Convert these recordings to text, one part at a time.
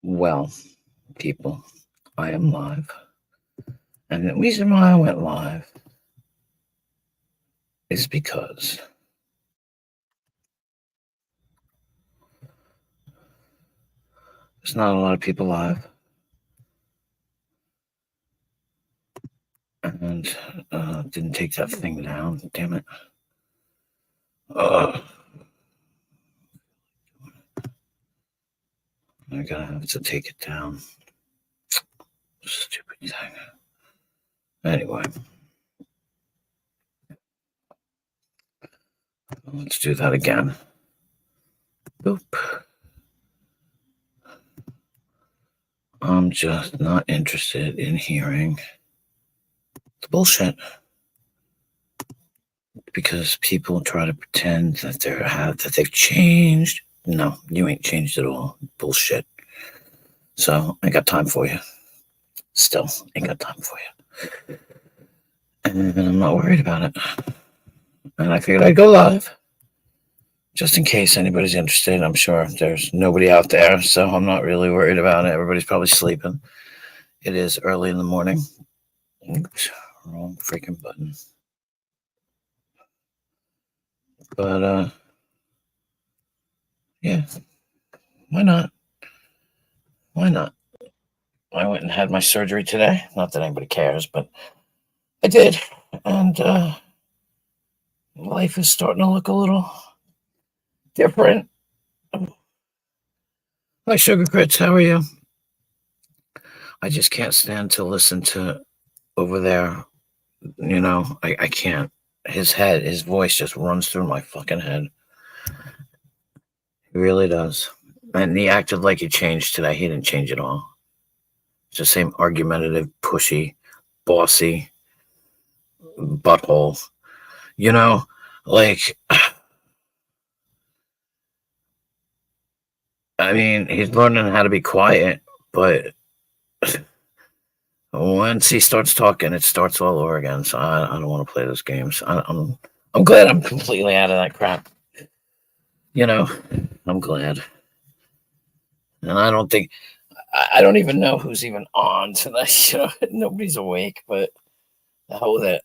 Well, people, I am live. And the reason why I went live is because there's not a lot of people live. And didn't take that thing down. Damn it. I'm gonna have to take it down. Stupid thing. Anyway. Let's do that again. Boop. I'm just not interested in hearing the bullshit. Because people try to pretend that they've changed. No, you ain't changed at all. Bullshit. So I got time for you. Still, ain't got time for you. And I'm not worried about it. And I figured I'd go live. Just in case anybody's interested. I'm sure there's nobody out there, so I'm not really worried about it. Everybody's probably sleeping. It is early in the morning. Oops, wrong freaking button. But, yeah. Why not? Why not? I went and had my surgery today. Not that anybody cares, but I did. And life is starting to look a little different. Hi, Sugar Grits. How are you? I just can't stand to listen to over there. You know, I can't. His voice just runs through my fucking head. He really does. And he acted like he changed today. He didn't change at all. It's the same argumentative, pushy, bossy butthole. You know, like, I mean, he's learning how to be quiet, but once he starts talking, it starts all over again. So I don't want to play those games. I'm glad I'm completely out of that crap. You know, I'm glad. And I don't even know who's even on tonight. You know, nobody's awake, but the hell with it.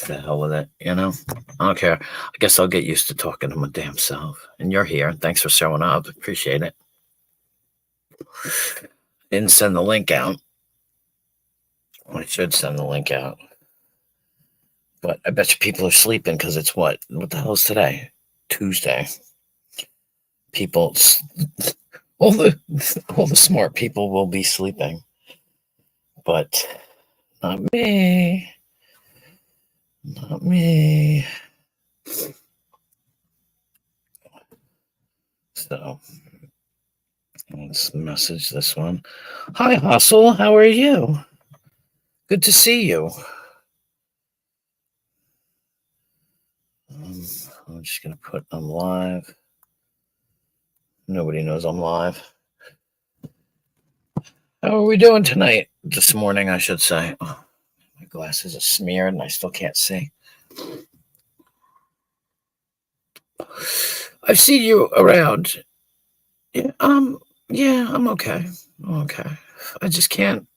The hell with it, you know? I don't care. I guess I'll get used to talking to my damn self. And you're here. Thanks for showing up. Appreciate it. Didn't send the link out. I should send the link out. But I bet you people are sleeping because it's what the hell is today? Tuesday. People, all the smart people will be sleeping. But not me. Not me. So let's message this one. Hi, Hustle. How are you? Good to see you. I'm just going to put I'm live. Nobody knows I'm live. How are we doing tonight? This morning, I should say. Oh, my glasses are smeared and I still can't see. I've seen you around. Yeah, I'm okay. I'm okay. I just can't.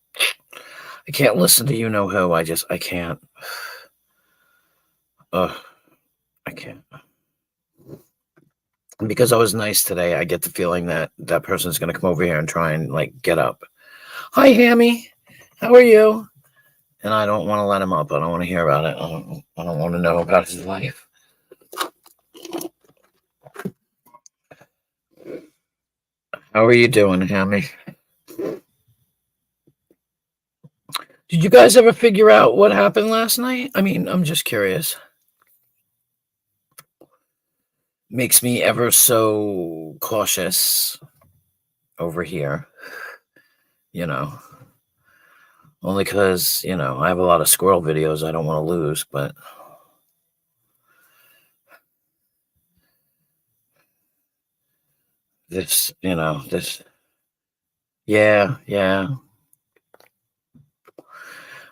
I can't listen to you know who. I can't. I can't. Because I was nice today, I get the feeling that that person's going to come over here and try and like get up. Hi, Hammy. How are you? And I don't want to let him up. I don't want to hear about it. I don't want to know about his life. How are you doing, Hammy? Did you guys ever figure out what happened last night? I mean, I'm just curious. Makes me ever so cautious over here. You know, only because, you know, I have a lot of squirrel videos I don't want to lose, but this, you know, this, yeah.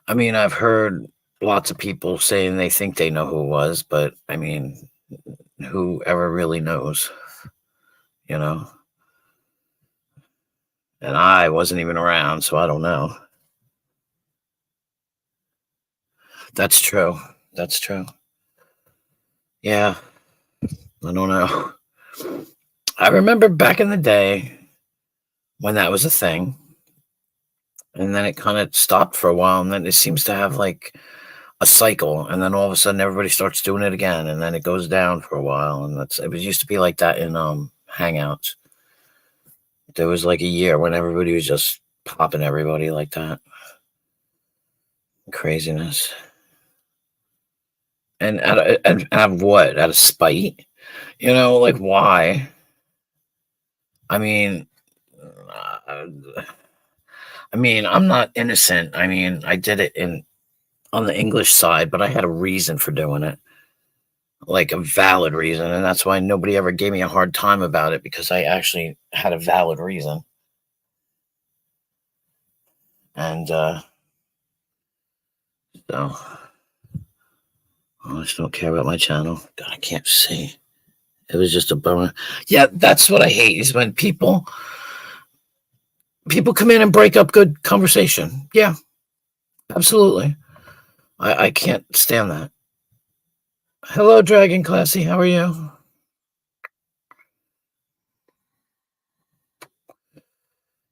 I mean, I've heard lots of people saying they think they know who it was, but I mean, who ever really knows, you know? And I wasn't even around, so I don't know. That's true. That's true. Yeah, I don't know. I remember back in the day when that was a thing, and then it kind of stopped for a while, and then it seems to have like a cycle, and then all of a sudden everybody starts doing it again, and then it goes down for a while, and it was used to be like that in Hangouts. There was like a year when everybody was just popping everybody like that. Craziness. And out of what? Out of spite? Like why? I mean, uh, I'm not innocent. I did it in on the English side, but I had a reason for doing it, like a valid reason, and that's why nobody ever gave me a hard time about it because I actually had a valid reason. And so I just don't care about my channel. God, I can't see. It was just a bummer. Yeah, that's what I hate is when people come in and break up good conversation. Yeah, absolutely. I can't stand that. Hello, Dragon Classy. How are you?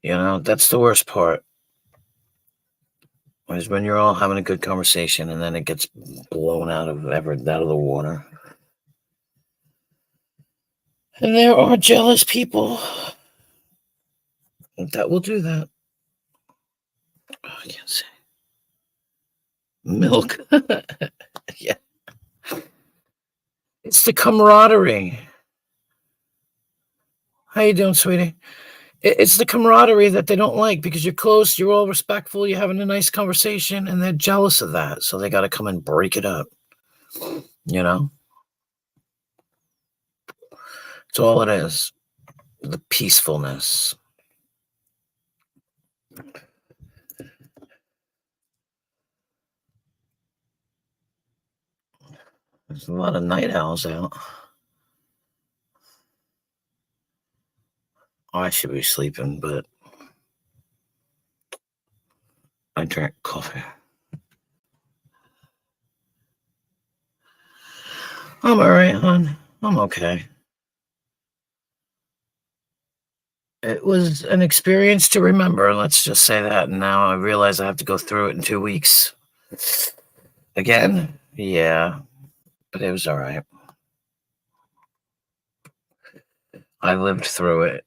That's the worst part. Is when you're all having a good conversation and then it gets blown out of the water. And there are jealous people that will do that. Oh, I can't say. Milk. Yeah. It's the camaraderie. How you doing, sweetie? It's the camaraderie that they don't like because you're close, you're all respectful, you're having a nice conversation, and they're jealous of that. So they got to come and break it up. You know? It's all it is. The peacefulness. There's a lot of night owls out. Oh, I should be sleeping, but I drank coffee. I'm all right, hon. I'm okay. It was an experience to remember. Let's just say that. And now I realize I have to go through it in 2 weeks. Again? Yeah, but it was all right. I lived through it.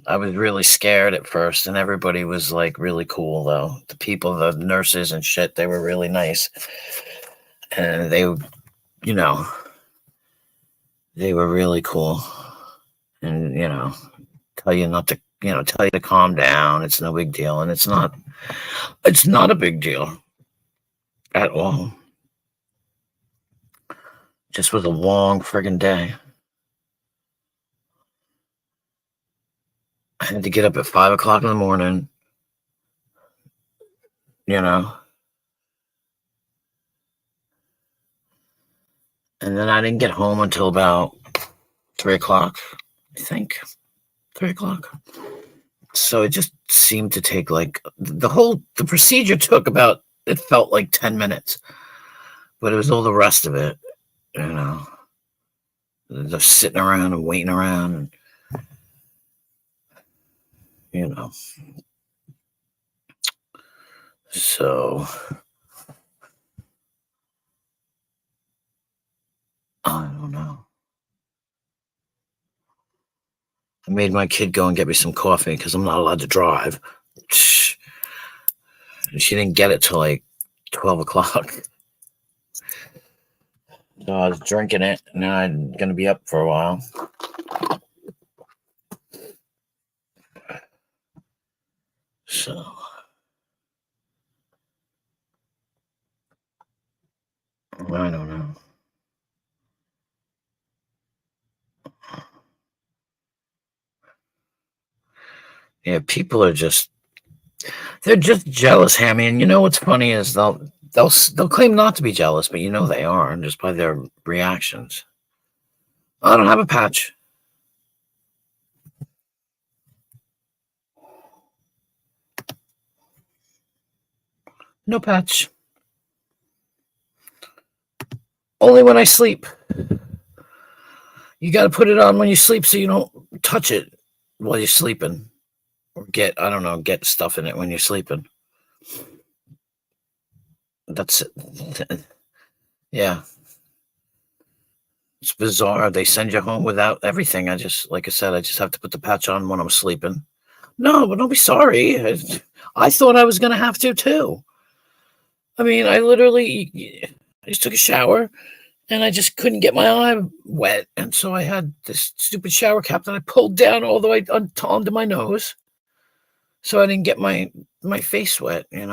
I was really scared at first, and everybody was like really cool, though. The people, the nurses and shit, they were really nice. And you know, they were really cool. And, tell you not to, tell you to calm down. It's no big deal. And it's not a big deal at all. Just was a long friggin' day. I had to get up at 5 o'clock in the morning, and then I didn't get home until about 3 o'clock, I think. 3 o'clock. So it just seemed to take like the procedure took about, it felt like 10 minutes, but it was all the rest of it, just sitting around and waiting around and, so I don't know. I made my kid go and get me some coffee because I'm not allowed to drive. And she didn't get it till like 12 o'clock. So I was drinking it, and now I'm going to be up for a while. So I don't know. Yeah, people are they're just jealous, Hammy. And you know what's funny is they'll claim not to be jealous, but they are just by their reactions. I don't have a patch. No patch. Only when I sleep. You got to put it on when you sleep so you don't touch it while you're sleeping. Or get stuff in it when you're sleeping. That's it. Yeah. It's bizarre. They send you home without everything. Like I said, I just have to put the patch on when I'm sleeping. No, but don't be sorry. I thought I was going to have to too. I mean, I just took a shower and I just couldn't get my eye wet. And so I had this stupid shower cap that I pulled down all the way onto my nose. So I didn't get my face wet, It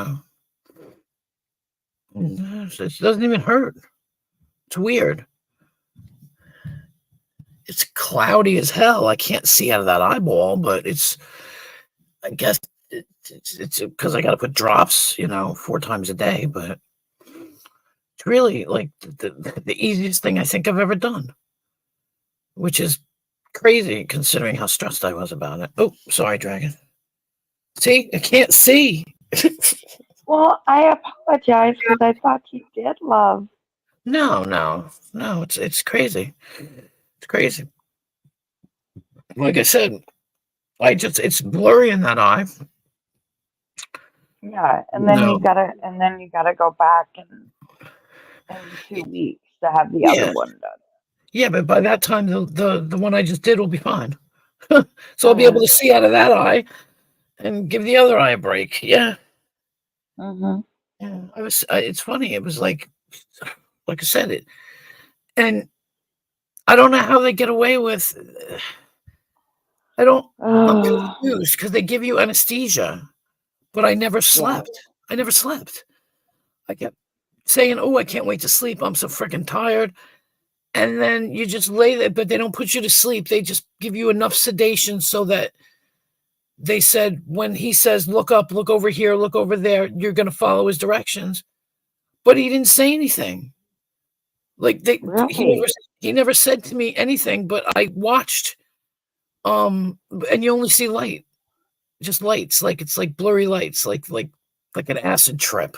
doesn't even hurt. It's weird. It's cloudy as hell. I can't see out of that eyeball, but I guess it's because I got to put drops, 4 times a day. But it's really like the easiest thing I think I've ever done, which is crazy considering how stressed I was about it. Oh, sorry, Dragon. See, I can't see. Well, I apologize because I thought you did love. No. It's crazy. It's crazy. Like I said, it's blurry in that eye. Yeah, No. and then you gotta go back in 2 weeks to have the other Yeah, one done. yeah, but by that time, the one I just did will be fine. So I'll be able Mhm. to see out of that eye and give the other eye a break. Yeah, Mhm. yeah. It's funny. It was like I said it, and I don't know how they get away with. I don't. I'm confused because they give you anesthesia, but I never Yeah. slept. I never slept. I kept saying, "Oh, I can't wait to sleep. I'm so freaking tired." And then you just lay there, but they don't put you to sleep. They just give you enough sedation so that they said when he says, "Look up, look over here, look over there," you're going to follow his directions. But he didn't say anything. Like Really? he never said to me anything. But I watched, and you only see light, just lights, like it's like blurry lights, like an acid trip.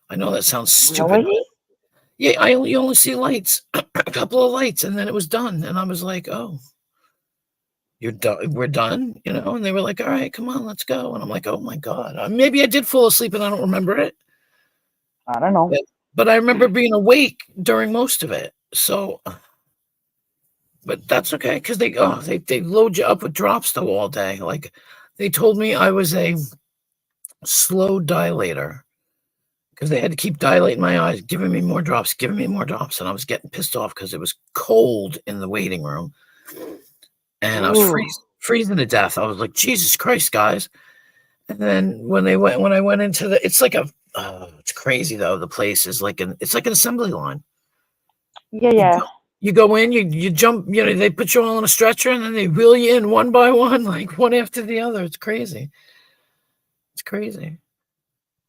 I know that sounds stupid, but Really? yeah, you only see lights, a couple of lights, and then it was done. And I was like, oh. You're done. We're done, And they were like, "All right, come on, let's go." And I'm like, "Oh my god." Maybe I did fall asleep and I don't remember it, I don't know. but I remember being awake during most of it. So, but that's okay because they load you up with drops though all day. Like they told me I was a slow dilator because they had to keep dilating my eyes, giving me more drops, and I was getting pissed off because it was cold in the waiting room and I was Ooh. freezing to death. I was like, Jesus Christ, guys. And then when I went into it's like it's crazy though. The place is it's like an assembly line. Yeah, You yeah. go, you go in, you jump, they put you all on a stretcher and then they wheel you in one by one, like one after the other. It's crazy. It's crazy.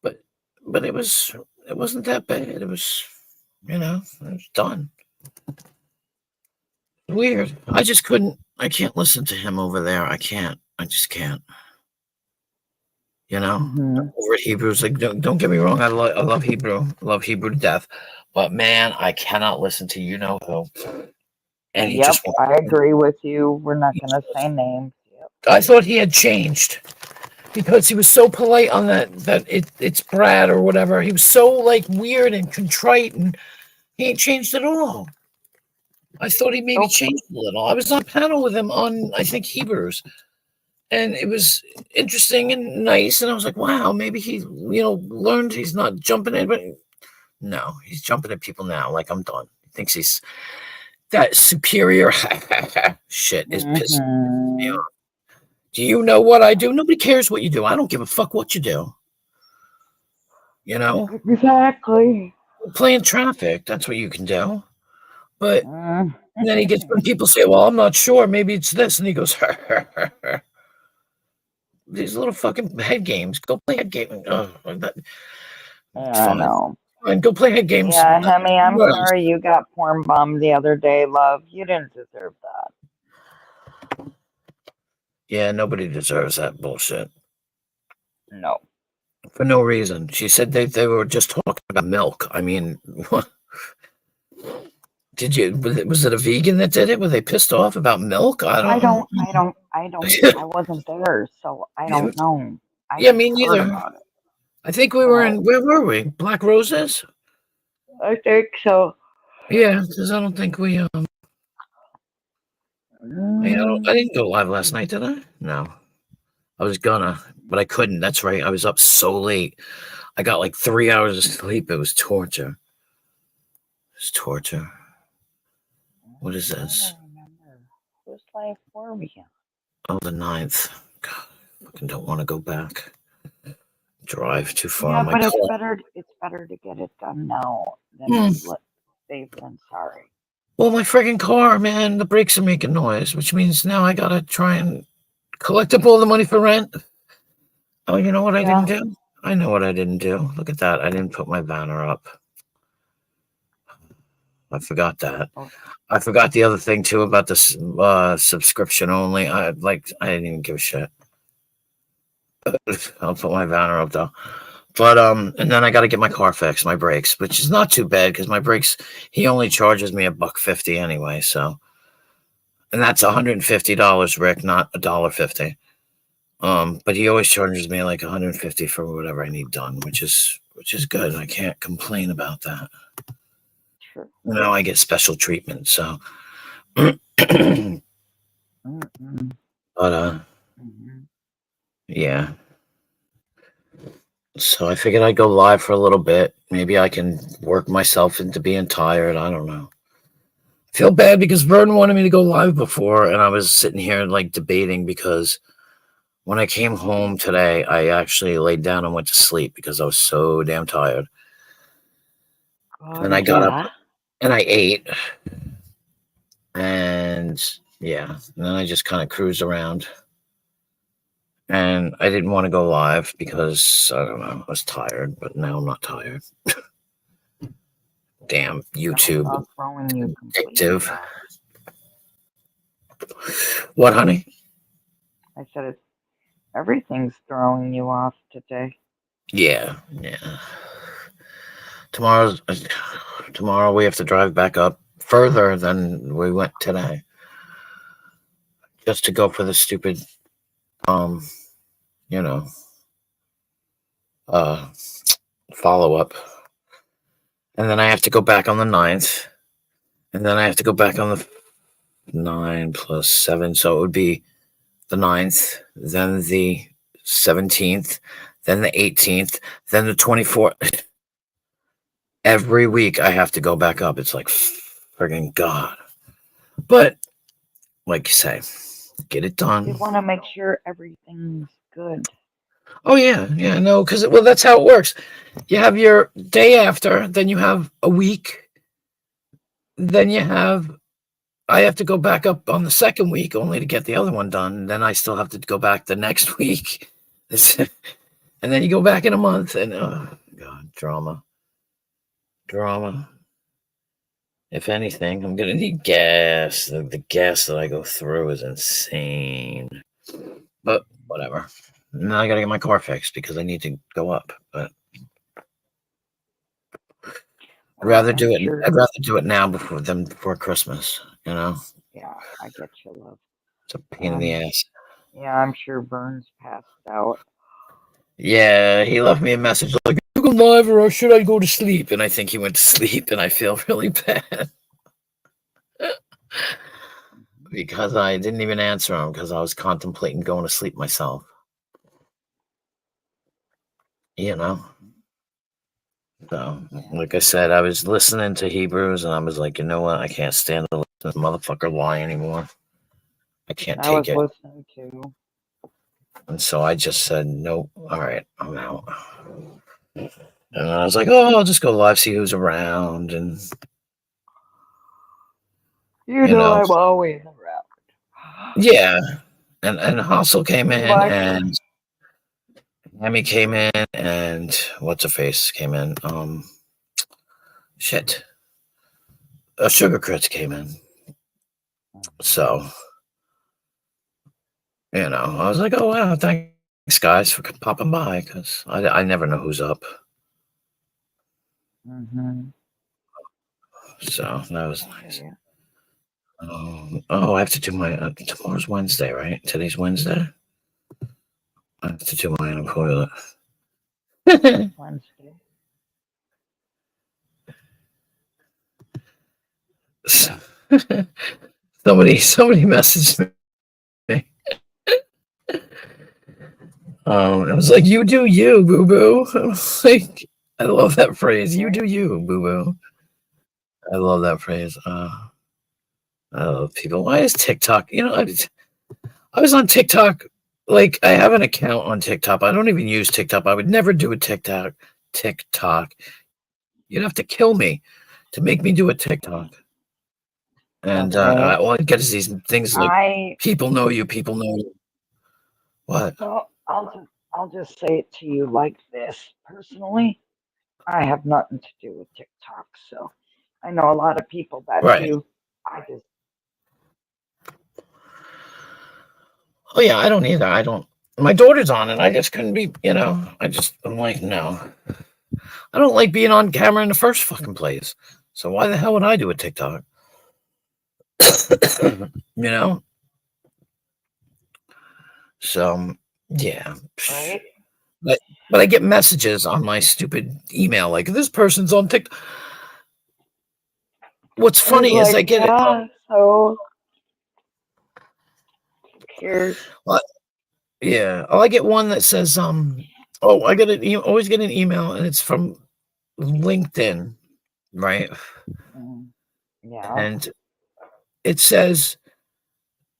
But it wasn't that bad. It was, it was done. Weird. I can't listen to him over there. I can't. I just can't. Mhm. Over at Hebrews, like don't get me wrong, I love Hebrew, love Hebrew to death, but man, I cannot listen to who, and he just Yep, won't. I agree with you. We're not He gonna say just, names. Yep. I thought he had changed because he was so polite on it's Brad or whatever. He was so like weird and contrite, and he ain't changed at all. I thought he maybe Nope. changed a little. I was on a panel with him on I think Hebrews, and it was interesting and nice, and I was like, wow, maybe he learned he's not jumping in, but no, he's jumping at people now. Like I'm done. He thinks he's that superior shit is pissing me Mhm. off. Do you know what I do? Nobody cares what you do. I don't give a fuck what you do. You know, Exactly. playing traffic. That's what you can do. But Mm. then he gets when people say, "Well, I'm not sure. Maybe it's this," and he goes, "These little fucking head games. Go play head game. Oh, it's I fine. know. Fine. Go play head games. Yeah, Hemi, I'm Somewhere else." sorry you got porn bombed the other day, love. You didn't deserve that. Yeah, nobody deserves that bullshit. No. for no reason. She said they were just talking about milk. I mean, what? Did you? Was it a vegan that did it? Were they pissed off about milk? I I don't. don't, I don't, I don't, I wasn't there, so I Yeah, don't know. I yeah, just me heard neither. about it. I think we were So in. Where were we? Black Roses. I think so. Yeah, because I don't think we. Yeah, I don't. I Mm, didn't go live last night, did I? No, I was gonna, but I couldn't. That's right. I was up so late. I got like 3 hours of sleep. It was torture. It's torture. What is I'm trying this? to remember. Whose life were we in? Oh, the 9th. God, I fucking don't want to go back. Drive too far Yeah, in my but it's car. better. It's better to get it done now than Hmm. be safe than sorry. Well, my friggin' car, man, the brakes are making noise, which means now I gotta try and collect up all the money for rent. Oh, you know what I didn't Yeah. do? I know what I didn't do. Look at that. I didn't put my banner up. I forgot that. Oh, I forgot the other thing too about this subscription only. I didn't even give a shit. I'll put my banner up though. But and then I got to get my car fixed, my brakes, which is not too bad because my brakes he only charges me $1.50 anyway. So and that's $150, Rick, not $1.50. But he always charges me like 150 for whatever I need done, which is good. I can't complain about that. sure. I get special treatment. So, but Mm-mm. Mm-hmm. yeah. So I figured I'd go live for a little bit. Maybe I can work myself into being tired. I don't know. Feel bad because Vernon wanted me to go live before, and I was sitting here like debating because when I came home today, I actually laid down and went to sleep because I was so damn tired. And I Good, got up yeah. and I ate, and yeah, and then I just kind of cruised around. And I didn't want to go live because I don't know, I was tired, but now I'm not tired. Damn Something's YouTube, all throwing you completely addictive. off. What, honey? I said it's everything's throwing you off today. Yeah, yeah. Tomorrow's tomorrow we have to drive back up further than we went today, just to go for the stupid, um, you know, uh, follow up, and then I have to go back on the 9th, and then I have to go back on the 9 plus 7, so it would be the 9th, then the 17th, then the 18th, then the 24th. Every week I have to go back up. It's like friggin' God. But like you say, get it They done. want to make sure everything's good. Oh yeah, yeah, no, because well, that's how it works. You have your day after, then you have a week, then you have. I have to go back up on the second week only to get the other one done. Then I still have to go back the next week, and then you go back in a month, and oh God, drama, drama. If anything, I'm gonna need gas. The gas that I go through is insane. But whatever. Now I gotta get my car fixed because I need to go up. But I'd Well, rather I'm do it. sure. I'd rather do it now before Christmas. Yeah, I get you, love. It's a pain in the Um, ass. yeah, I'm sure Burns passed out. Yeah, he left me a message like, "You go live or should I go to sleep?" And I think he went to sleep, and I feel really bad Mhm. because I didn't even answer him because I was contemplating going to sleep myself. You know. So, Yeah, like I said, I was listening to Hebrews, and I was like, you know what? I can't stand to listen to this motherfucker lie anymore. I can't I was take it. listening to. And so I just said, nope. All right, I'm out. And I was like, oh, I'll just go live, see who's around, and You you know, know, I'm always around. yeah. And Hassel came You in, like? and Amy came in, and what's her face came in. Shit, Sugar Crits came in. Mhm. So I was like, oh wow, thank Thanks, guys, for popping by because I never know who's up. Mm-hmm. So that was I hear nice. you. Oh, I have to do my tomorrow's Wednesday, right? Today's Wednesday. I have to do my unemployment. It's Wednesday. somebody messaged me. I was like, "You do you, boo boo." I was like, I love that phrase. You do Right? you, boo boo. I love that phrase. I love people. Why is TikTok? I was on TikTok. Like, I have an account on TikTok. I don't even use TikTok. I would never do a TikTok. TikTok. You'd have to kill me to make me do a TikTok. And Okay. all I get is these things like I people know you. People know you. What? well, I'll just say it to you like this. Personally, I have nothing to do with TikTok, so I know a lot of people that Right. do. I just Oh yeah, I don't either. I don't. My daughter's on it. I just couldn't be. I'm like, no. I don't like being on camera in the first fucking place. So why the hell would I do a TikTok? you know. So yeah. right. But I get messages on my stupid email like this person's on TikTok. What's I was funny is I like, get it. yeah. So who cares? Well, yeah. Oh, I get one that says Oh, I get always get an email and it's from LinkedIn, right? Mm, yeah. And it says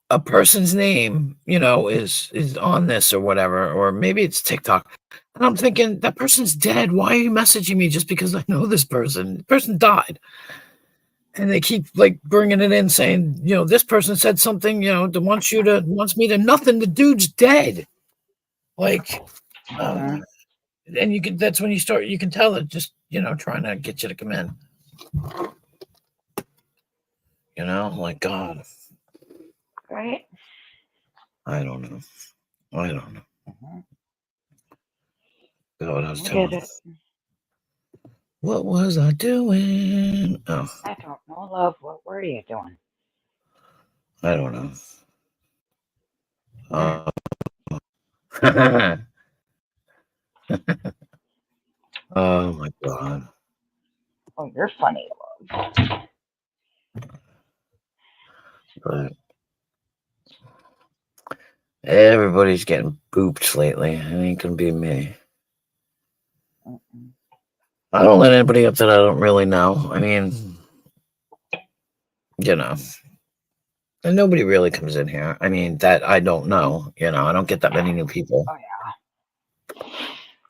a person's name, is on this or whatever, or maybe it's TikTok. And I'm thinking that person's dead. Why are you messaging me just because I know this person? The person died. And they keep like bringing it in saying, this person said something, that wants me to nothing. The dude's dead. Like, uh, Mm, and that's when you can tell it just, trying to get you to come in, like, God, right. I don't know. I don't know. Hmm. God, I was I get telling. it. What was I doing? Oh, I don't know, love. What were you doing? I don't know. Mm. Uh, oh my God. Oh, you're funny, love. But everybody's getting booped lately. It ain't gonna be me. Mm-mm. I don't let anybody up that I don't really know. I mean, you know, and nobody really comes in here. I mean, that I don't know. I don't get that many new people. Oh yeah.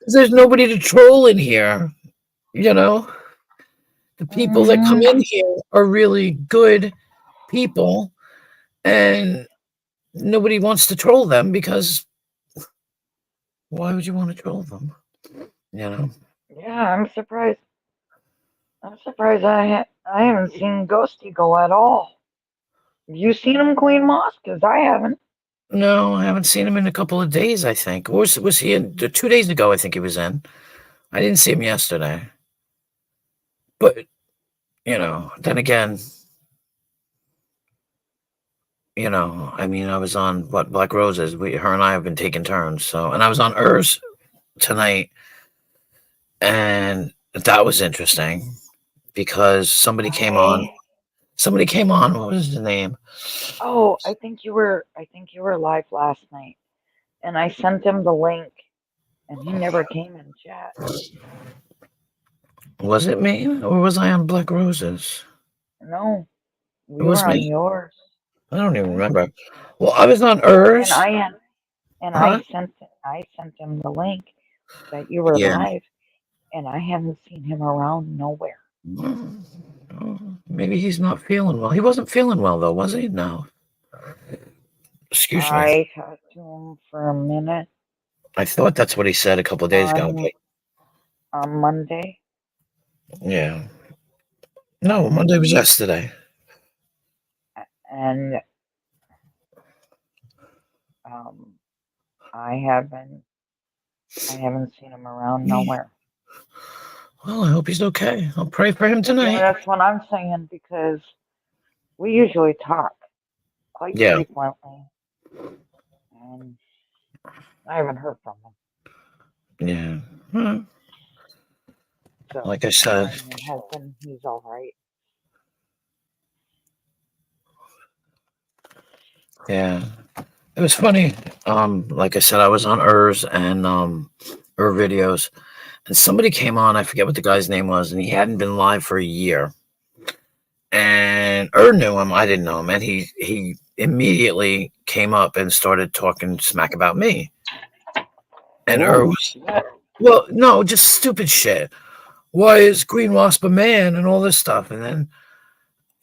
'Cause there's nobody to troll in here. You know, the people that come Hmm. in here are really good people, and nobody wants to troll them because why would you want to troll them? You know? Yeah, I'm surprised. I'm surprised I haven't seen Ghosty go at all. Have you seen him, Queen Moss? Because I haven't. No, I haven't seen him in a couple of days, I think. Was he in 2 days ago, I think he was in. I didn't see him yesterday. But, then again, I mean, I was on what Black Roses. Her and I have been taking turns. So, and I was on Urs tonight, and that was interesting because somebody came on. I Somebody came on. What was his name? Oh, I think you were. I think you were live last night, and I sent him the link, and he never came in chat. Was it me or was I on Black Roses? No, It we was were on me. yours. I don't even Hmm. remember. Well, I was on And Urs. I had, and Huh? I sent him the link that you were Yeah. live, and I haven't seen him around nowhere. Mm, oh, maybe he's not feeling well. He wasn't feeling well though, was he? No. Excuse me. I talked to him for a minute I thought that's what he said a couple of days ago. on But Monday, yeah. No, Monday was and yesterday. and um, I haven't I haven't seen him around nowhere. Well, I hope he's okay. I'll pray for him Yeah, tonight. that's what I'm saying because we usually talk quite Yeah. frequently, and I haven't heard from him. Yeah. Well, So like I I'm said, praying and hoping he's all right. yeah. It was funny. Like I said, I was on Urs and videos, and somebody came on. I forget what the guy's name was, and he hadn't been live for a year. And knew him. I didn't know him, and he immediately came up and started talking smack about me. And Oh was, shit! well, no, just stupid shit. Why is Green Wasp a man and all this stuff? And then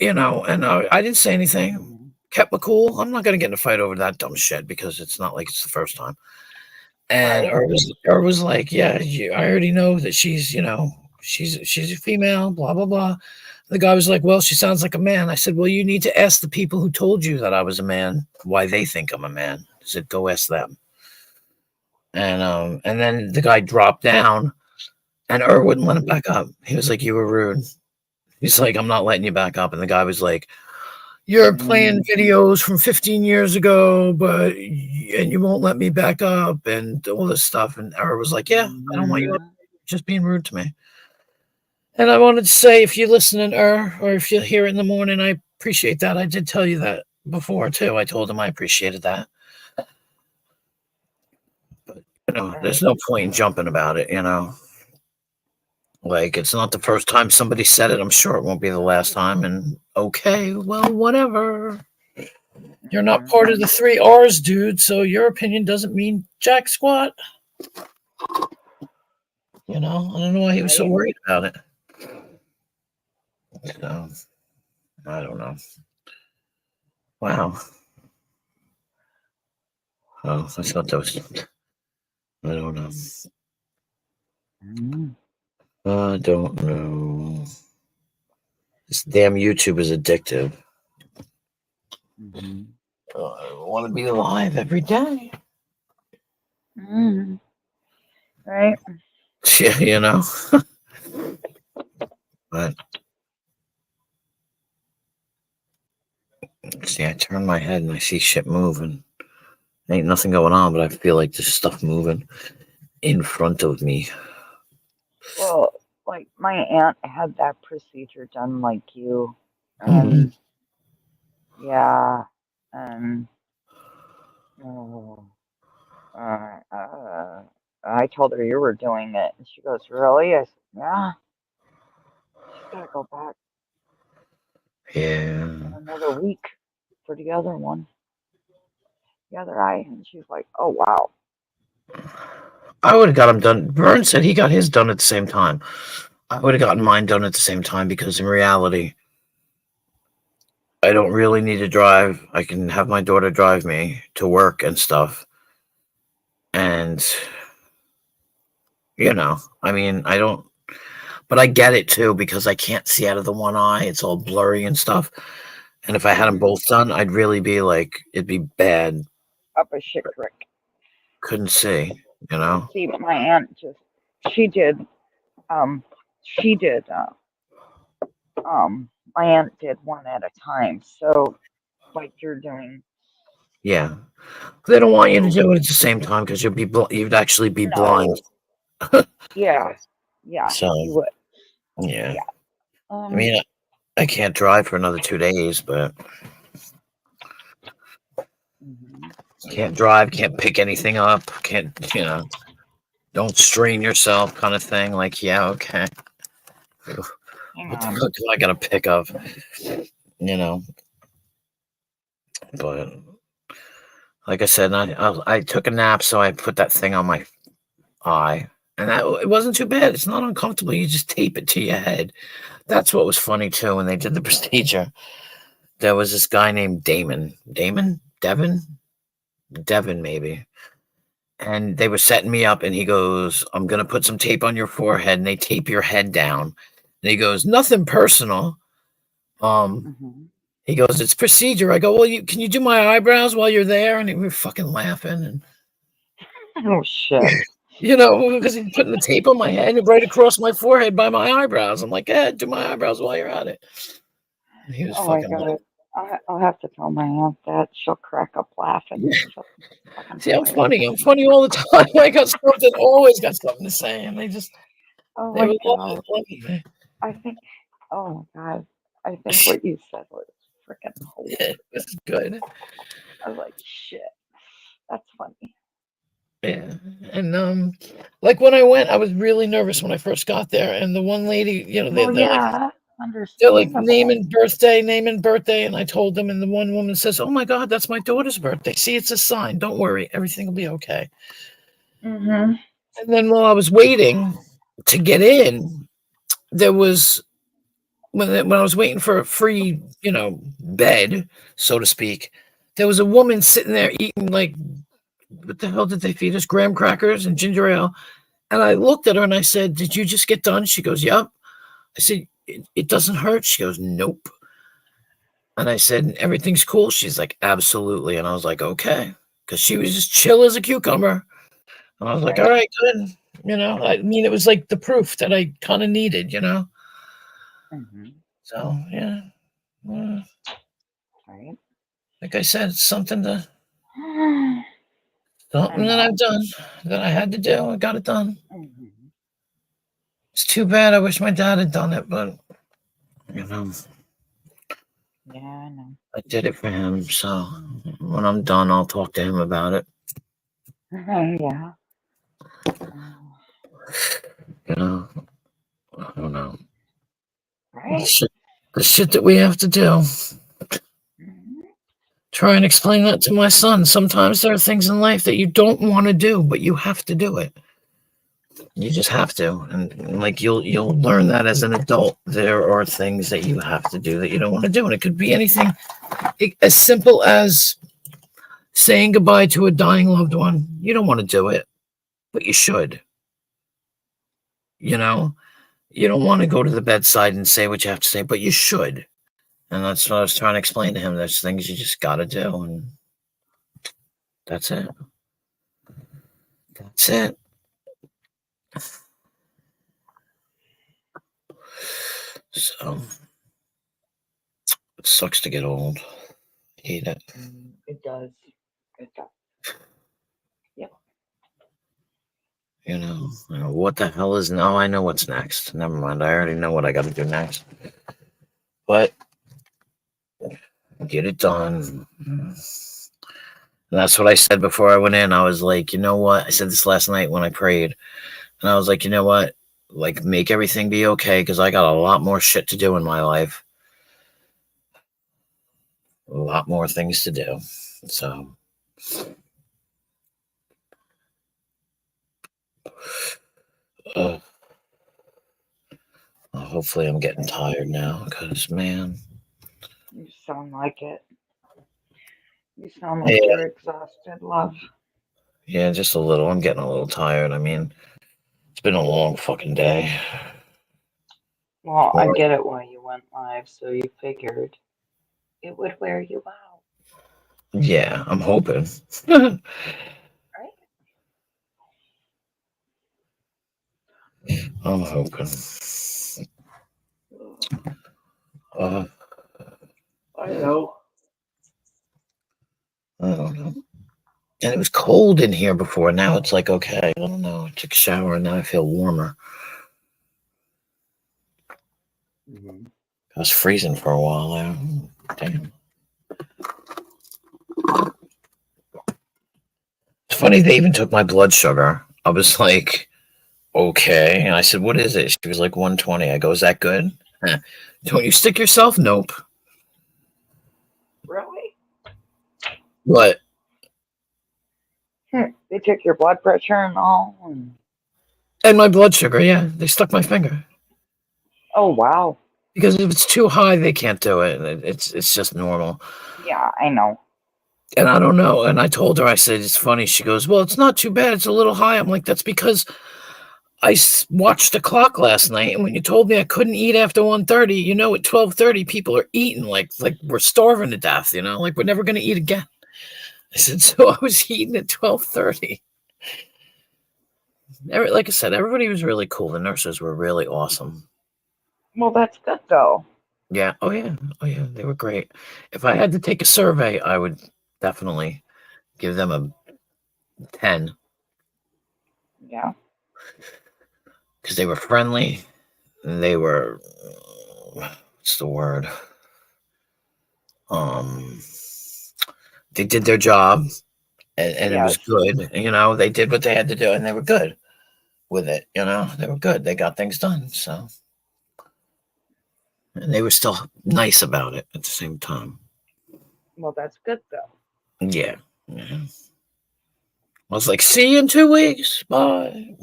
and I didn't say anything. Mm-hmm. Kept my cool. I'm not gonna get in a fight over that dumb shit because it's not like it's the first time. And Right. or was like, yeah, I already know that she's a female, blah blah blah. The guy was like, well, she sounds like a man. I said, well, you need to ask the people who told you that I was a man why they think I'm a man. I said, go ask them. And then the guy dropped down, and wouldn't let him back up. He was like, you were rude. He's like, I'm not letting you back up. And the guy was like, you're playing Mm-hmm. videos from 15 years ago, and you won't let me back up and all this stuff. And Era was like, yeah, I don't want you just being rude to me. And I wanted to say, if you're listening, or if you're here in the morning, I appreciate that. I did tell you that before, too. I told him I appreciated that. But, there's Right. no point in jumping about it, Like, it's not the first time somebody said it. I'm sure it won't be the last time. And okay, well, whatever. You're not Mm-hmm. part of the 3 R's, dude, so your opinion doesn't mean jack squat. I don't know why he was so Right. worried about it. So, I don't know. Wow. Oh, I thought that was. I don't know. Mm-hmm. I don't know. This damn YouTube is addictive. Mm-hmm. I want to be alive every day. Mm-hmm. Right. Yeah. But see, I turn my head and I see shit moving. Ain't nothing going on, but I feel like there's stuff moving in front of me. Well, like my aunt had that procedure done like you, Mm-hmm. and yeah, and oh, uh, uh, I told her you were doing it, and she goes, "Really?" I said, "Yeah." She's gotta go back Yeah. in another week for the other one, the other eye, and she's like, "Oh wow." I would have got him done. Vern said he got his done at the same time. I would have gotten mine done at the same time because in reality, I don't really need to drive. I can have my daughter drive me to work and stuff. And, I mean, I don't, but I get it too because I can't see out of the one eye. It's all blurry and stuff. And if I had them Mm-hmm. both done, I'd really be like, it'd be bad. Up a shit creek. Couldn't see, See, my aunt she did, um, she did, my aunt did one at a time. So, like you're doing. Yeah. They don't want you to So, do it at the same time because you'd actually be blind. no, yeah, yeah, So, you would. yeah. Yeah. I mean, I can't drive for another 2 days, but Mhm. can't drive, can't pick anything up, can't, don't strain yourself kind of thing. Like, yeah, okay. Hang What the on. fuck do I gotta pick up? You know, but like I said, I took a nap, so I put that thing on my eye. And it wasn't too bad. It's not uncomfortable. You just tape it to your head. That's what was funny too when they did the procedure. There was this guy named Devin, maybe. And they were setting me up, and he goes, I'm going to put some tape on your forehead. And they tape your head down. And he goes, nothing personal. Mhm. He goes, it's procedure. I go, well, can you do my eyebrows while you're there? And we were fucking laughing. And Oh shit. because he's putting the tape on my head and right across my forehead by my eyebrows. I'm like, do my eyebrows while you're at it. And he was Oh my fucking like, god. I'll have to tell my aunt that. She'll crack up laughing. yeah. She'll think it's fucking See, I'm hilarious. funny. I'm funny all the time. I got something, always got something to say, and Oh they my were god. loving me. I think, oh my god. I think what you said was freaking hilarious. Yeah, this is good. I was like, shit. That's funny. Yeah, and like when I went, I was really nervous when I first got there, and the one lady, Well, yeah, they're like understandable. naming birthday, and I told them, and the one woman says, "Oh my God, that's my daughter's birthday. See, it's a sign. Don't worry, everything will be okay." Mm-hmm. And then while I was waiting to get in, there was when I was waiting for a free, bed, so to speak, there was a woman sitting there eating like what the hell did they feed us? Graham crackers and ginger ale. And I looked at her and I said, "Did you just get done?" She goes, "Yep." I said, it doesn't hurt?" She goes, "Nope." And I said, "Everything's cool?" She's like, "Absolutely." And I was like, "Okay." Because she was just chill as a cucumber. And I was like, "All Right. right, good." I mean, it was like the proof that I kind of needed. Mm-hmm. So, yeah. Right. Like I said, it's I something that I've know. done that I had to do. I got it done. Mm-hmm. It's too bad. I wish my dad had done it, but, you know. Yeah, I know. I did it for him, so when I'm done, I'll talk to him about it. Yeah. Oh, You know, I don't know. The right. shit, the shit that we have to do. Mm-hmm. Try and explain that to my son. Sometimes there are things in life that you don't want to do, but you have to do it. You just have to, and like you'll learn that as an adult. There are things that you have to do that you don't want to do, and it could be anything as simple as saying goodbye to a dying loved one. You don't want to do it, but you should. You know, you don't want to go to the bedside and say what you have to say, but you should. And that's what I was trying to explain to him. There's things you just got to do, and that's it. That's it. So it sucks to get old. Hate it. It does. It does. Yep. What the hell is now? I know what's next. Never mind. I already know what I got to do next. But get it done. And that's what I said before I went in. I was like, you know what? I said this last night when I prayed. And I was like, you know what? Like, make everything be okay because I got a lot more shit to do in my life. A lot more things to do. So, uh, hopefully, I'm getting tired now because, man. You sound like it. You sound like Yeah, you're exhausted, love. yeah, just a little. I'm getting a little tired. I mean, it's been a long fucking day. Well, I Or, get it why you went live, so you figured it would wear you out, yeah, I'm hoping. right? I'm hoping. Uh, I know. I don't know. And it was cold in here before. Now it's like, okay, I don't know. I took a shower and now I feel warmer. Mm-hmm. I was freezing for a while there. Damn. It's funny, they even took my blood sugar. I was like, okay. And I said, what is it? She was like, 120. I go, is that good? Don't you stick yourself? Nope. Really? What? They took your blood pressure and all. And my blood sugar, yeah. They stuck my finger. Oh wow. Because if it's too high, they can't do it. It's just normal. Yeah, I know. And I don't know. And I told her, I said, it's funny. She goes, well, it's not too bad. It's a little high. I'm like, that's because I watched the clock last night. And when you told me I couldn't eat after 1:30, at 12:30, people are eating like we're starving to death, like we're never going to eat again. I said, so I was eating at 12:30. Like I said, everybody was really cool. The nurses were really awesome. Well, that's good though. Yeah. Oh yeah. Oh yeah. They were great. If I had to take a survey, I would definitely give them a 10 Yeah. because they were friendly. They were what's the word? Um, they did their job, and it was Yes. good. They did what they had to do, and they were good with it. They were good. They got things done. So, and they were still nice about it at the same time. Well, that's good though. Yeah. Yeah. I was like, see you in 2 weeks. Bye.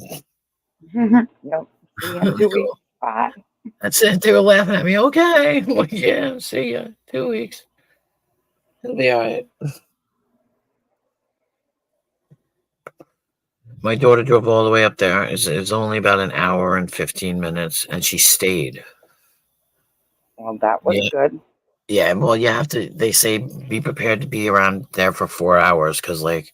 Yep. See you in 2 weeks. Cool. Bye. That's it. They were laughing at me. Okay. I'm like, yeah, see ya. 2 weeks. It'll be all right. My daughter drove all the way up there. It's only about an hour and 15 minutes, and she stayed. Well, that was Yeah. good. Yeah. Well, you have to, they say be prepared to be around there for 4 hours because, like,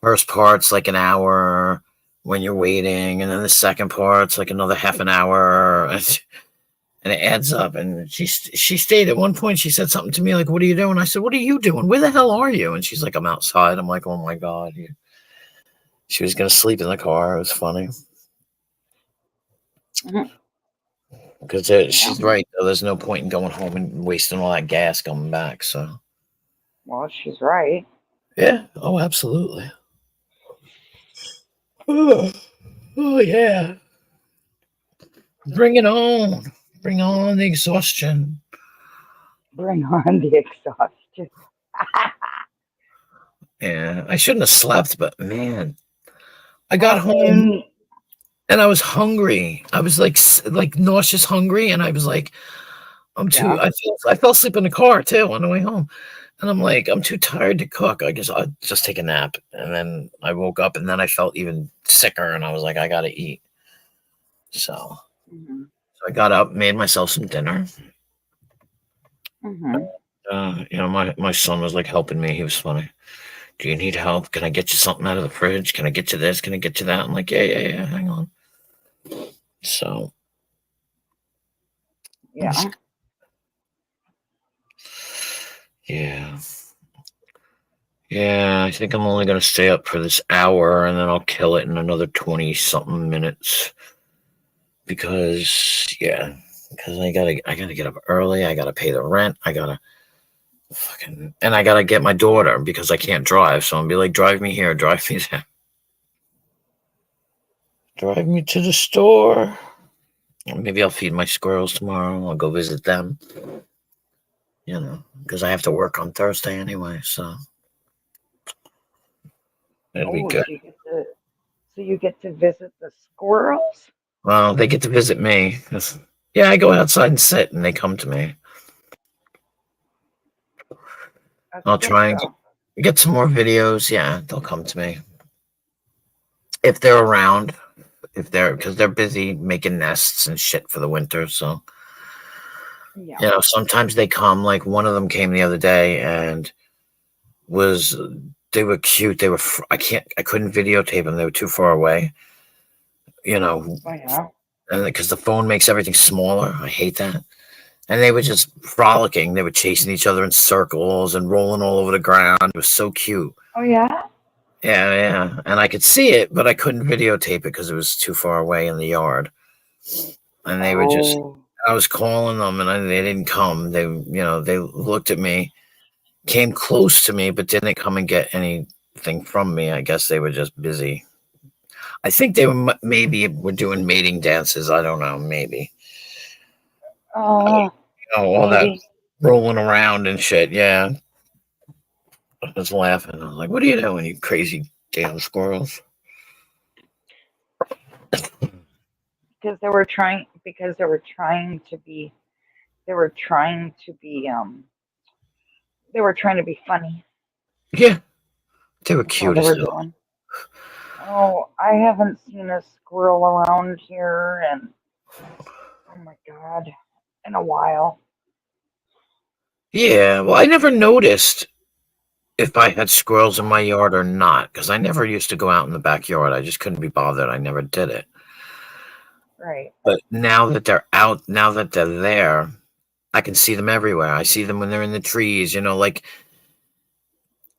first part's like an hour when you're waiting, and then the second part's like another half an hour. And it adds up. And she stayed. At one point, she said something to me like, "What are you doing?" I said, "What are you doing? Where the hell are you?" And she's like, "I'm outside." I'm like, "Oh my god." She was gonna sleep in the car. It was funny Mhm. because Yeah. she's right though. There's no point in going home and wasting all that gas coming back. So Well, she's right. yeah. Oh, absolutely. Oh, oh yeah. Bring it on. Bring on the exhaustion. Bring on the exhaustion. Yeah, I shouldn't have slept, but man, I got Well, home and I was hungry. I was like nauseous hungry, and I was like, I'm too. yeah. I fell asleep in the car too on the way home, and I'm like, I'm too tired to cook. I guess I'll just take a nap. And then I woke up, and then I felt even sicker, and I was like, I gotta eat. So, Hmm. I got up, made myself some dinner. Hmm. My son was like helping me. He was funny. Do you need help? Can I get you something out of the fridge? Can I get you this? Can I get you that? I'm like, yeah, yeah, yeah. Hang on. So, Yeah. yeah. Yeah, I think I'm only gonna stay up for this hour and then I'll kill it in another 20 something minutes because I gotta get up early, I gotta pay the rent, I gotta and I gotta get my daughter because I can't drive. So I'll be like, drive me here, drive me there. Drive me to the store. Maybe I'll feed my squirrels tomorrow. I'll go visit them, because I have to work on Thursday anyway, so it'll be Oh, good. so you get to visit the squirrels. Well, they get to visit me. Yeah, I go outside and sit, and they come to me. That's I'll good try and though. get some more videos. Yeah, they'll come to me if they're around. If because they're busy making nests and shit for the winter. So Yeah. sometimes they come. Like one of them came the other day and was they were cute. I couldn't videotape them. They were too far away. You know, Oh yeah. and because the phone makes everything smaller. I hate that. And they were just frolicking. They were chasing each other in circles and rolling all over the ground. It was so cute. Oh yeah. Yeah, yeah. And I could see it, but I couldn't videotape it because it was too far away in the yard. And they were just, Oh. I was calling them and they didn't come. They looked at me, came close to me, but didn't come and get anything from me. I guess they were just busy. I think they maybe were doing mating dances. I don't know. Maybe. Oh. All that Maybe. rolling around and shit. Yeah. I was laughing. I was like, what are you doing, you crazy damn squirrels? Because they were trying to be funny. Yeah. They were That's all cute they as were hell. doing. Oh, I haven't seen a squirrel around here and oh my god, in a while. Yeah. Well, I never noticed. if I had squirrels in my yard or not, because I never used to go out in the backyard. I just couldn't be bothered. I never did it. Right. But now that they're out, now that they're there, I can see them everywhere. I see them when they're in the trees, like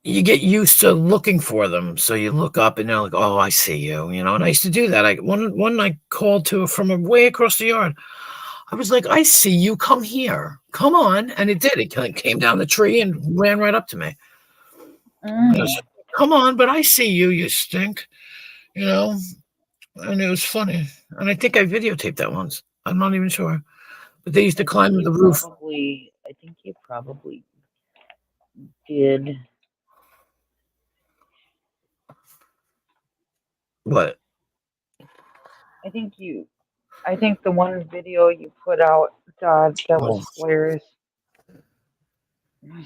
you get used to looking for them. So you look up and they're like, oh, I see you, and I used to do that. One I called to from way across the yard. I was like, I see you, come here, come on. And it did. It came down the tree and ran right up to me. And I was Mm. like, come on, but I see you, you stink, you know? And it was funny. And I think I videotaped that once. I'm not even sure. But they used to climb the roof. I think you probably did. What? I think you. I think the one video you put out, that was Oh, hilarious.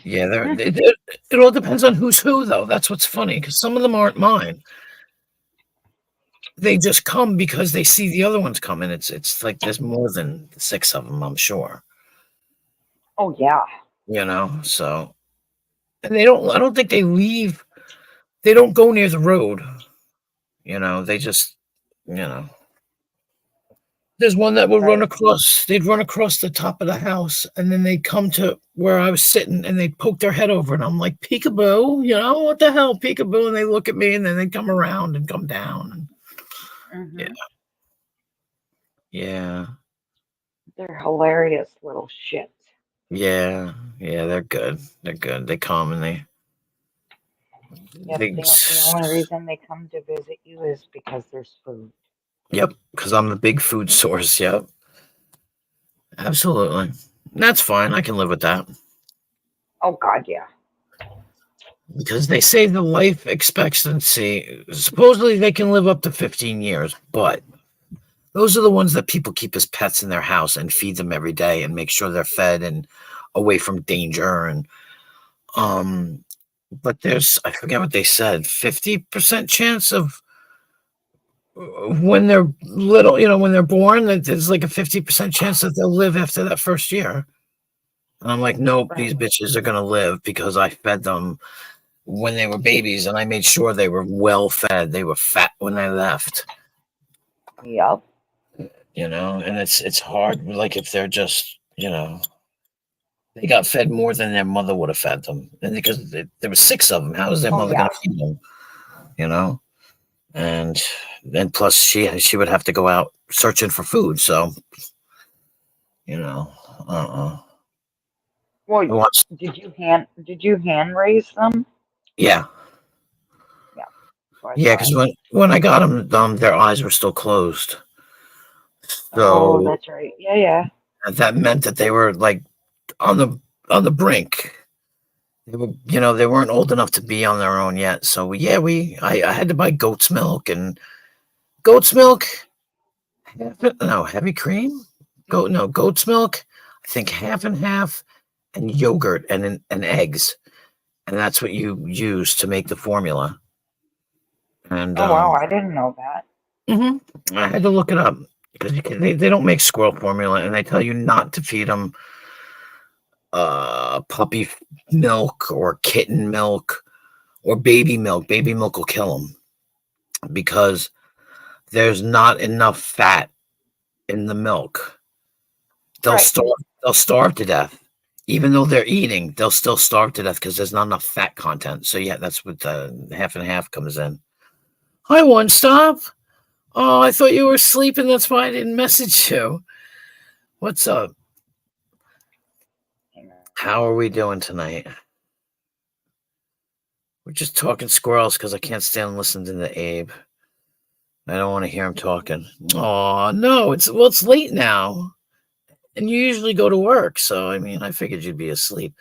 yeah. It all depends on who's who, though. That's what's funny, because some of them aren't mine. They just come because they see the other ones coming. It's like there's more than 6 of them, I'm sure. Oh yeah. So, and I don't think they leave. They don't go near the road. They just, you know. There's one that would run Right. across. They'd run across the top of the house, and then they'd come to where I was sitting, and they'd poke their head over, and I'm like, "Peekaboo, what the hell, peekaboo?" And they look at me, and then they come around and come down. And yeah, Mhm. yeah, They're hilarious little shits. yeah, yeah. They're good. They're good. They come and Yep. they. The only reason they come to visit you is because there's food. Yep, because I'm the big food source. Yep, absolutely. That's fine. I can live with that. Oh God, yeah. Because they say the life expectancy, supposedly they can live up to 15 years, but those are the ones that people keep as pets in their house and feed them every day and make sure they're fed and away from danger. And but there's, I forget what they said, 50% chance of when they're little, when they're born, that there's like a 50% chance that they'll live after that first year. And I'm like, nope, these Right. bitches are gonna live because I fed them when they were babies, and I made sure they were well fed. They were fat when they left, Yep. and it's hard. Like if they're just, they got fed more than their mother would have fed them, and because there were 6 of them, how is their Oh mother going yeah. to feed them? You know, and then plus she would have to go out searching for food. So, you know, uh, I Well, watched. did you hand raise them? Yeah, Yeah. So I yeah, thought. because when I got them, their eyes were still closed. Oh, So that's right. Yeah, yeah. that meant that they were like on the brink. They were, they weren't old enough to be on their own yet. So yeah, I had to buy goat's milk, no heavy cream, goat's milk. I think half and half, and yogurt and eggs, and that's what you use to make the formula. And Oh wow, I didn't know that. mhm, I had to look it up because they don't make squirrel formula, and they tell you not to feed them puppy milk or kitten milk or baby milk. Baby milk will kill them because there's not enough fat in the milk. They'll Right. starve. They'll starve to death. Even though they're eating, they'll still starve to death because there's not enough fat content. So yeah, that's what the half and half comes in. Hi, One Stop. Oh, I thought you were sleeping. That's why I didn't message you. What's up? How are we doing tonight? We're just talking squirrels because I can't stand listening to Abe. I don't want to hear him talking. Oh no, it's late now. And you usually go to work, so I mean, I figured you'd be asleep.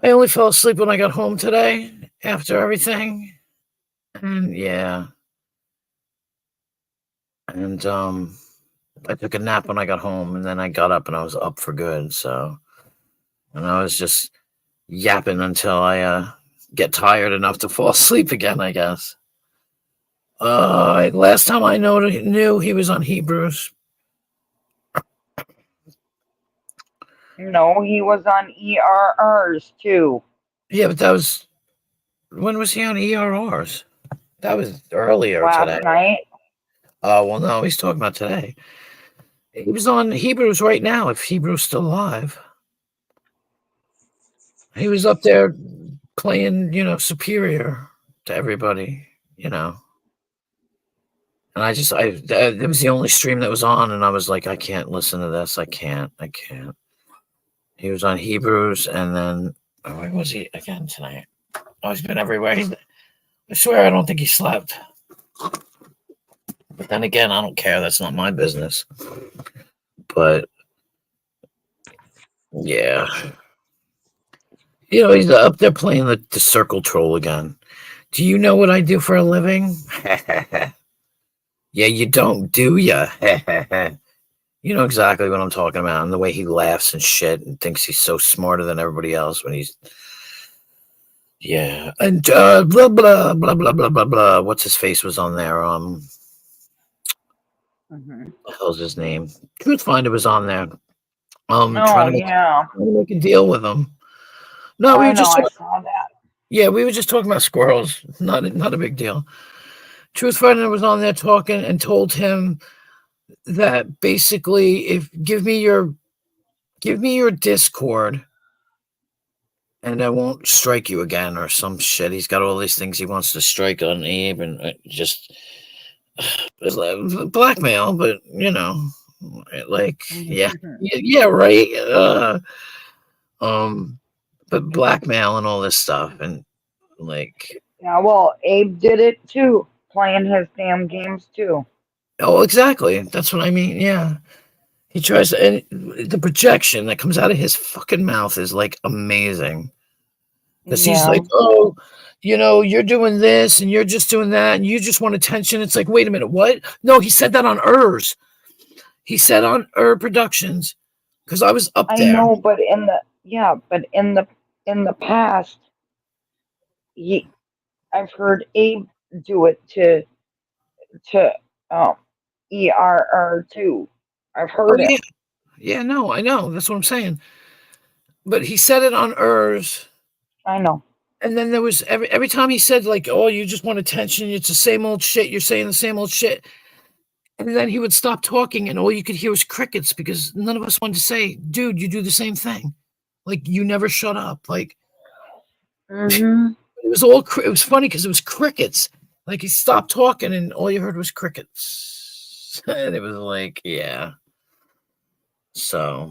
I only fell asleep when I got home today after everything. And yeah. And I took a nap when I got home, and then I got up and I was up for good. So, and I was just yapping until I get tired enough to fall asleep again, I guess. Last time I knew he was on Hebrews. No, he was on ERRs too. Yeah, but that was when was he on ERRs? That was earlier today. last night. Oh well, no, he's talking about today. He was on Hebrews right now. If Hebrews still alive, he was up there playing, superior to everybody, And that was the only stream that was on, and I was like, I can't listen to this. I can't. He was on Hebrews, and then where was he again tonight? Oh, he's been everywhere. I swear, I don't think he slept. But then again, I don't care. That's not my business. But yeah, he's up there playing the circle troll again. Do you know what I do for a living? Yeah, you don't, do ya? You know exactly what I'm talking about, and the way he laughs and shit and thinks he's so smarter than everybody else when he's yeah. And blah blah blah blah blah blah blah. What's his face was on there? Hmm. What the hell's his name? Truth Finder was on there. No, yeah, Trying to make a deal with him. No, we I were know. just I saw that. yeah, we were just talking about squirrels. Not a big deal. Truth Finder was on there talking and told him that basically, if give me your Discord, and I won't strike you again or some shit. He's got all these things he wants to strike on Abe, and just it's like blackmail, but like yeah, yeah, right. Um, but blackmail and all this stuff, and like Yeah, well, Abe did it too, playing his damn games too. oh, exactly. That's what I mean. Yeah, he tries to, and the projection that comes out of his fucking mouth is like amazing. Because he's Yeah, like, oh, you're doing this and you're just doing that and you just want attention. It's like, wait a minute, what? No, he said that on ERS. He said on Productions because I was up I there. know, but in the past, he, I've heard Abe do it to um ERR too. I've Oh heard it. yeah, yeah, no, I know. That's what I'm saying. But he said it on ERS, I know. and then there was every time he said like, oh, you just want attention. It's the same old shit. You're saying the same old shit. And then he would stop talking, and all you could hear was crickets because none of us wanted to say, dude, you do the same thing. Like, you never shut up. Like, Mhm. it was funny because it was crickets. Like, he stopped talking, and all you heard was crickets. And it was like, yeah. So,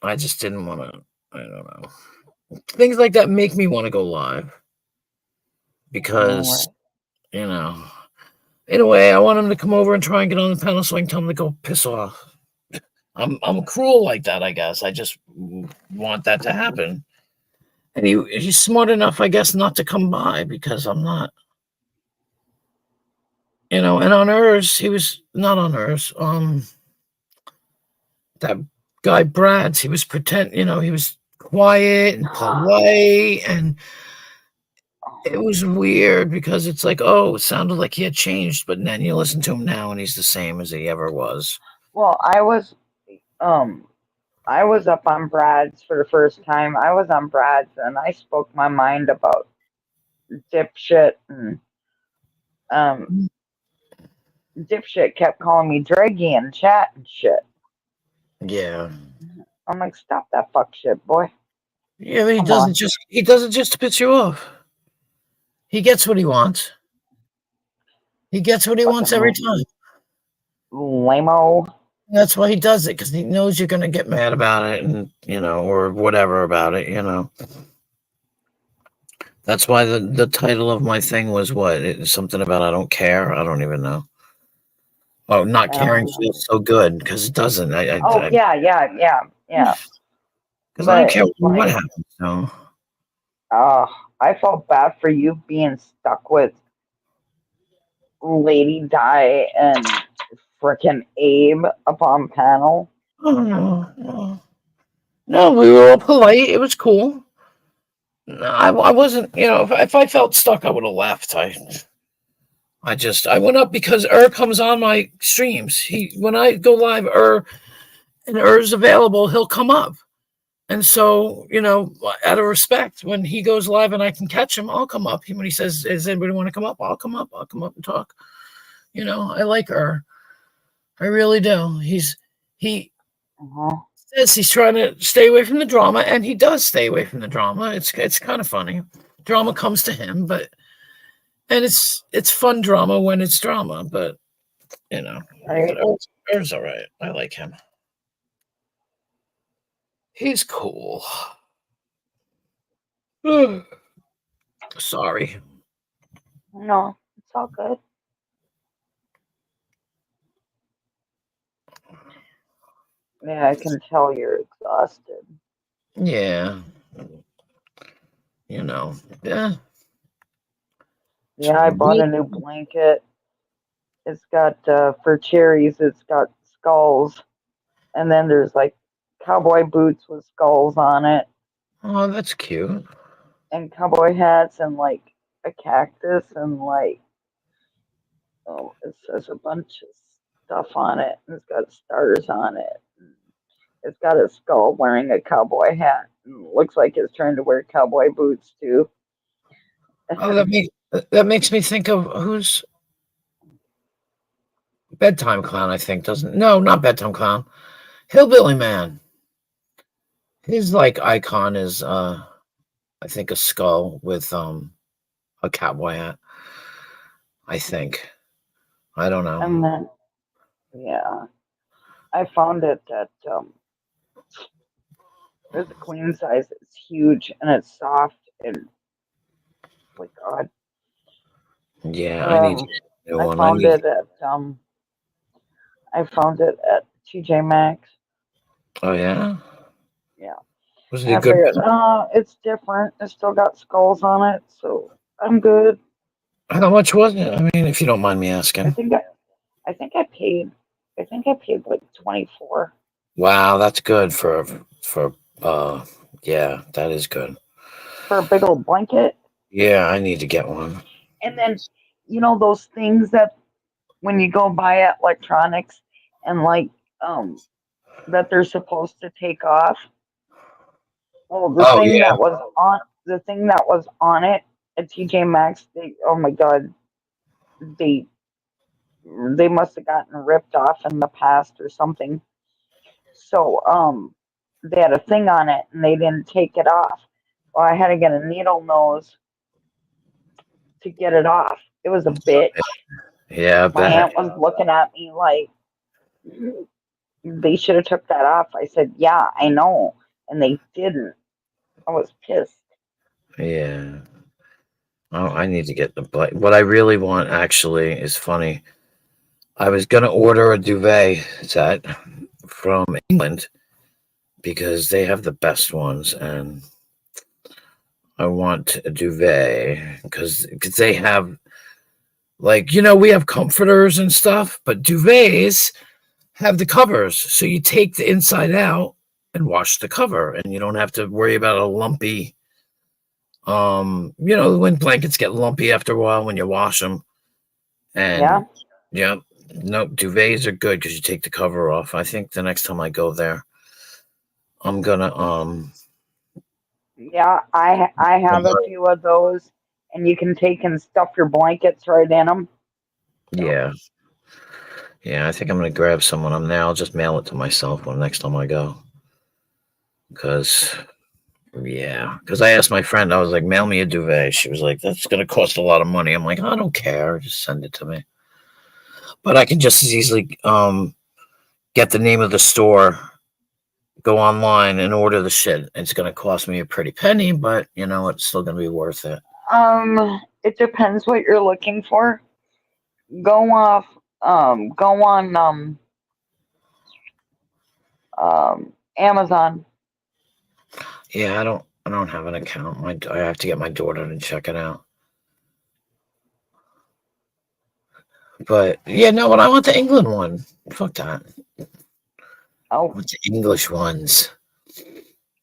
I just didn't want to, I don't know. Things like that make me want to go live I know, because, right? you know, in a way, I want him to come over and try and get on the panel so I can tell him to go piss off. I'm cruel like that, I guess. I just want that to happen. And he's smart enough, I guess, not to come by because I'm not. And on ERS, he was not on ERS. That guy Brad's, he was he was quiet and polite, and it was weird because it's like, oh, it sounded like he had changed, but then you listen to him now, and he's the same as he ever was. Well, um I was up on Brad's for the first time. I was on Brad's and I spoke my mind about dipshit and um dipshit kept calling me draggy in chat and shit. Yeah, I'm like, stop that fuck shit, boy. yeah, but Come on. he does it just to piss you off. He gets what he wants. He gets what he wants every Fucking time. lame-o. That's why he does it because he knows you're gonna get mad about it, and or whatever about it. That's why the title of my thing was what? Something about I don't care. I don't even know. Oh, not caring Um, feels so good because it doesn't. oh yeah, yeah, yeah, yeah. Because I don't But care what like, happens. So uh, I felt bad for you being stuck with Lady Di and frickin' Abe up on panel. oh, no, no, we were all polite. It was cool. No, I wasn't. If I felt stuck, I would have left. I went up because comes on my streams. When I go live, and is available, he'll come up. And so, out of respect, when he goes live and I can catch him, I'll come up. When he says, "Does anybody want to come up?" I'll come up. I'll come up and talk. I like her. I really do. He Uh-huh. says he's trying to stay away from the drama, and he does stay away from the drama. It's kind of funny. Drama comes to him, and it's fun drama when it's drama, but Right. Er's all right. I like him. He's cool. Sorry. No, it's all good. Yeah, I can tell you're exhausted. Yeah. You know. Yeah. It's Yeah, I bought real. a new blanket. It's got for cherries. It's got skulls, and then there's like cowboy boots with skulls on it, Oh, that's cute. and cowboy hats, and like a cactus, and like it says a bunch of stuff on it. And it's got stars on it. It's got a skull wearing a cowboy hat. And looks like it's trying to wear cowboy boots too. Oh, that makes me think of who's Bedtime Clown, I think, doesn't no, not Bedtime Clown. Hillbilly Man. His like icon is I think a skull with a cowboy hat. I think. I don't know. And then yeah, I found it at there's a queen size. It's huge and it's soft and like God. Yeah, I need to Um, get a new I one. I found need it at TJ Maxx. Oh yeah? Yeah, Was it and a I good figured, it's different. It's still got skulls on it, so I'm good. how much was it? I mean, if you don't mind me I asking. think I, I think I paid. I think I paid like 24 Wow, that's good for uh yeah, that is good. for a big old blanket. Yeah, I need to get one. And then, those things that when you go buy at electronics and like that they're supposed to take off. Well, Oh yeah. the thing that was on it at TJ Maxx, oh my god, they they must have gotten ripped off in the past or something. So they had a thing on it and they didn't take it off. Well, I had to get a needle nose to get it off. It was a bitch. Yeah, I My bet. aunt was looking at me like they should have took that off. I said, "Yeah, I know," and they didn't. I was pissed. Yeah. Oh, I need to get the what I really want actually is funny. I was gonna order a duvet set from England because they have the best ones, and I want a duvet because they have like we have comforters and stuff, but duvets have the covers, so you take the inside out and wash the cover, and you don't have to worry about a lumpy. When blankets get lumpy after a while when you wash them, Yeah, and yeah, no duvets are good because you take the cover off. I think the next time I go there, I'm gonna yeah. I have a few of those, and you can take and stuff your blankets right in them. yeah. Yeah, I think I'm gonna grab some when I'm there. I'll just mail it to myself when next time I go. Cause because I asked my friend, I was like, mail me a duvet. She was like, that's gonna cost a lot of money. I'm like, I don't care, just send it to me. But I can just as easily get the name of the store, go online and order the shit. It's gonna cost me a pretty penny, but it's still gonna be worth it. It depends what you're looking for. Go off. Go on. Amazon. Yeah, I don't have an account. I have to get my daughter to check it out. But yeah, no, but I want the England one. Fuck that. I Oh, want the English ones.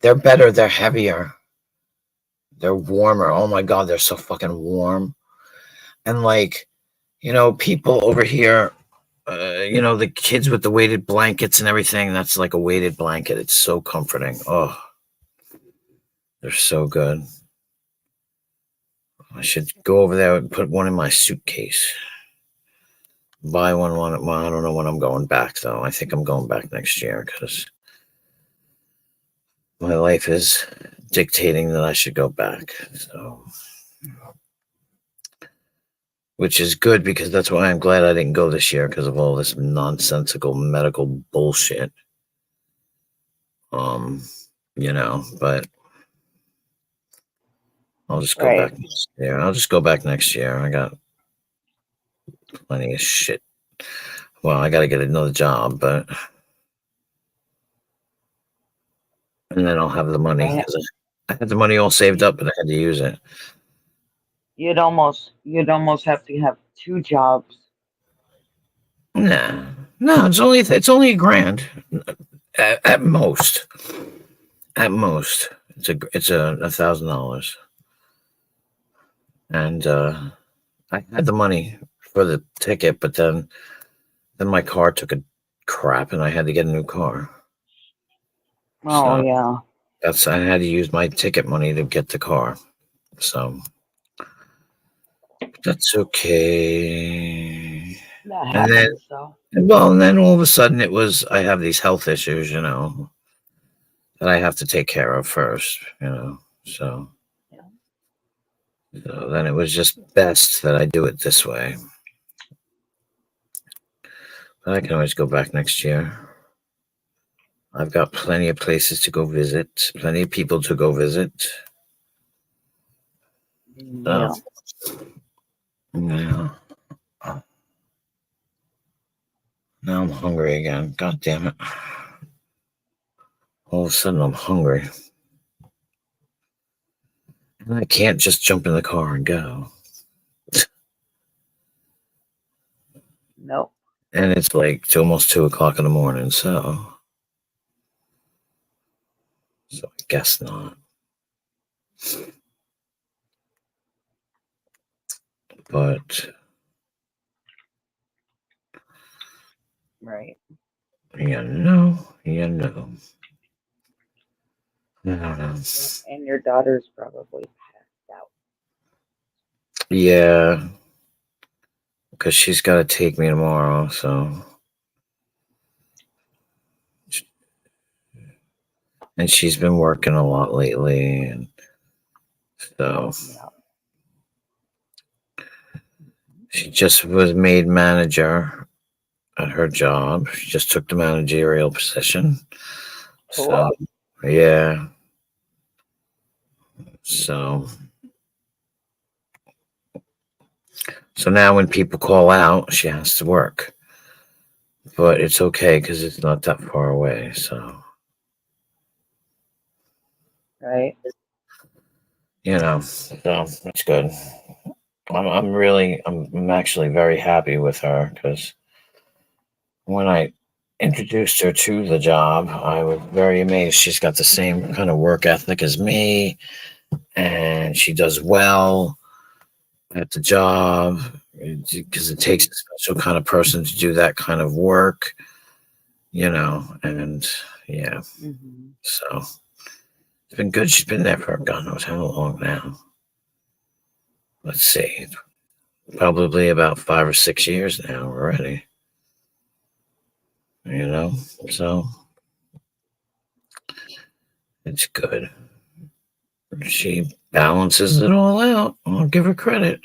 They're better. They're heavier. They're warmer. Oh my god, they're so fucking warm. And like, people over here, the kids with the weighted blankets and everything. That's like a weighted blanket. It's so comforting. Oh, They're so good. I should go over there and put one in my suitcase. Buy one. Well, I don't know when I'm going back though. I think I'm going back next year because my life is dictating that I should go back. So, which is good because that's why I'm glad I didn't go this year because of all this nonsensical medical bullshit. Um, but I'll just go Right. back next year. I'll just go back next year. I got plenty of shit. Well, I got to get another job, but and then I'll have the money Right. because I had the money all saved up, but I had to use it. You'd almost have to have two jobs. Nah, no, it's only $1,000 at most. At most, it's a $1,000, and I had the money for the ticket, but then my car took a crap, and I had to get a new car. Oh So yeah. I had to use my ticket money to get the car. So that's okay. That And then happens though. and then all of a sudden I have these health issues, that I have to take care of first, So Yeah. so then it was just best that I do it this way. But I can always go back next year. I've got plenty of places to go visit, plenty of people to go visit. So, Yeah. yeah. Now I'm hungry again. God damn it. All of a sudden I'm hungry. And I can't just jump in the car and go. Nope. And it's almost 2 o'clock in the morning, so I guess not. But Right. you know, you know. I don't know. Yep. And your daughter's probably passed out. Yeah, because she's got to take me tomorrow, so. And she's been working a lot lately, and so Yeah. she just was made manager at her job. She just took the managerial position. So, Cool. yeah. So, so now when people call out, she has to work. But it's okay because it's not that far away. So, Right. so it's good. I'm actually very happy with her because when I introduced her to the job, I was very amazed. She's got the same kind of work ethic as me, and she does well at the job because it takes Mhm. a special kind of person to do that kind of work, and yeah. Mhm. So it's been good. She's been there for God knows how long now. Let's see, probably about 5 or 6 years now already. You know, so it's good. She balances it all out. I'll give her credit.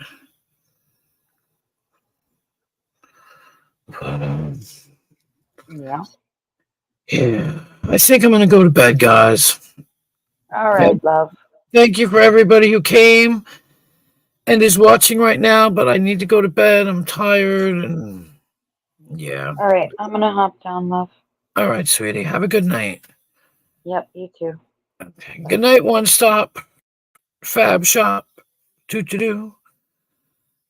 But Yeah. yeah, I think I'm gonna go to bed, guys. All Thank, right, love. thank you for everybody who came and is watching right now. But I need to go to bed. I'm tired, and yeah. All right. I'm gonna hop down, love. All right, sweetie. Have a good night. Yep. You too. Okay. Good night. One stop. Fab shop. Toot to do.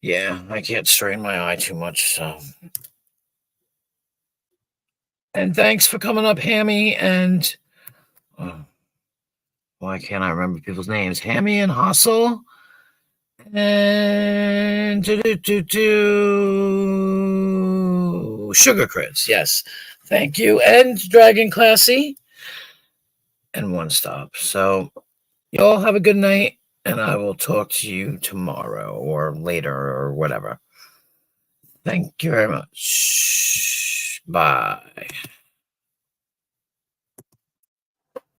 Yeah, I can't strain my eye too much. So, and thanks for coming up, Hammy. And why can't I remember people's names? Hammy and Hustle. And Sugar Crits, yes. Thank you. And Dragon Classy. And One Stop. So You all have a good night, and I will talk to you tomorrow or later or whatever. Thank you very much. Bye.